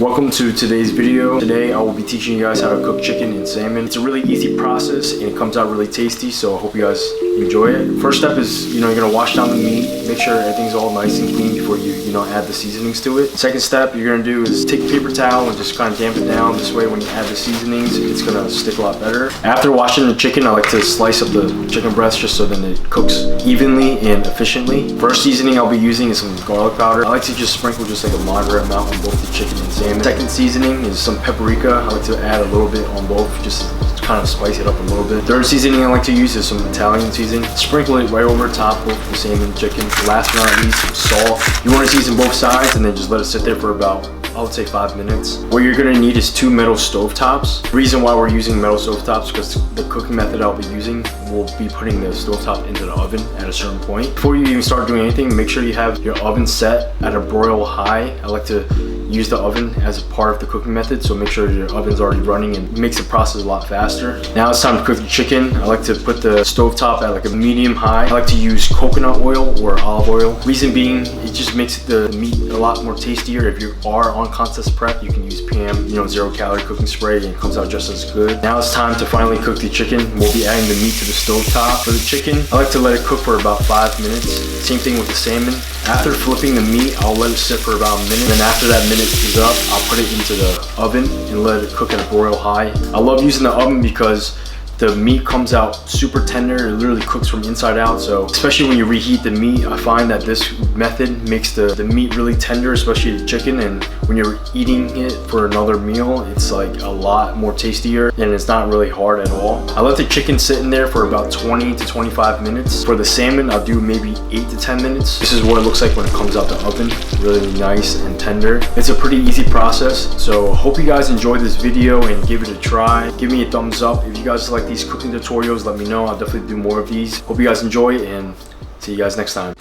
Welcome to today's video. Today I will be teaching you guys how to cook chicken and salmon. It's a really easy process and it comes out really tasty, so I hope you guys enjoy it. First step is, you're gonna wash down the meat, make sure everything's all nice and clean before you add the seasonings to it. Second step you're gonna do is take a paper towel and just kind of damp it down. This way when you add the seasonings, it's gonna stick a lot better. After washing the chicken, I like to slice up the chicken breast just so then it cooks evenly and efficiently. First seasoning I'll be using is some garlic powder. I like to just sprinkle just like a moderate amount on both the chicken and salmon. Second seasoning is some paprika. I like to add a little bit on both just to kind of spice it up a little bit. Third seasoning I like to use is some Italian seasoning. Sprinkle it right over top both the salmon and chicken. Last but not least, some salt. You want to season both sides and then just let it sit there for about, I would say, 5 minutes. What you're gonna need is 2 metal stove tops. The reason why we're using metal stove tops because the cooking method I'll be using will be putting the stove top into the oven at a certain point. Before you even start doing anything, make sure you have your oven set at a broil high. I like to use the oven as a part of the cooking method, so make sure your oven's already running and it makes the process a lot faster. Now it's time to cook the chicken. I like to put the stove top at like a medium high. I like to use coconut oil or olive oil. Reason being, it just makes the meat a lot more tastier. If you are on contest prep, you can use PM, 0 calorie cooking spray, and it comes out just as good. Now it's time to finally cook the chicken. We'll be adding the meat to the stove top. For the chicken, I like to let it cook for about 5 minutes. Same thing with the salmon. After flipping the meat, I'll let it sit for about a minute. Then after that minute is up, I'll put it into the oven and let it cook at a broil high. I love using the oven because the meat comes out super tender. It literally cooks from inside out. So especially when you reheat the meat, I find that this method makes the meat really tender, especially the chicken. And when you're eating it for another meal, it's like a lot more tastier and it's not really hard at all. I let the chicken sit in there for about 20 to 25 minutes. For the salmon, I'll do maybe 8 to 10 minutes. This is what it looks like when it comes out the oven. Really nice and tender. It's a pretty easy process. So hope you guys enjoyed this video and give it a try. Give me a thumbs up. If you guys like these cooking tutorials, let me know. I'll definitely do more of these. Hope you guys enjoy and see you guys next time.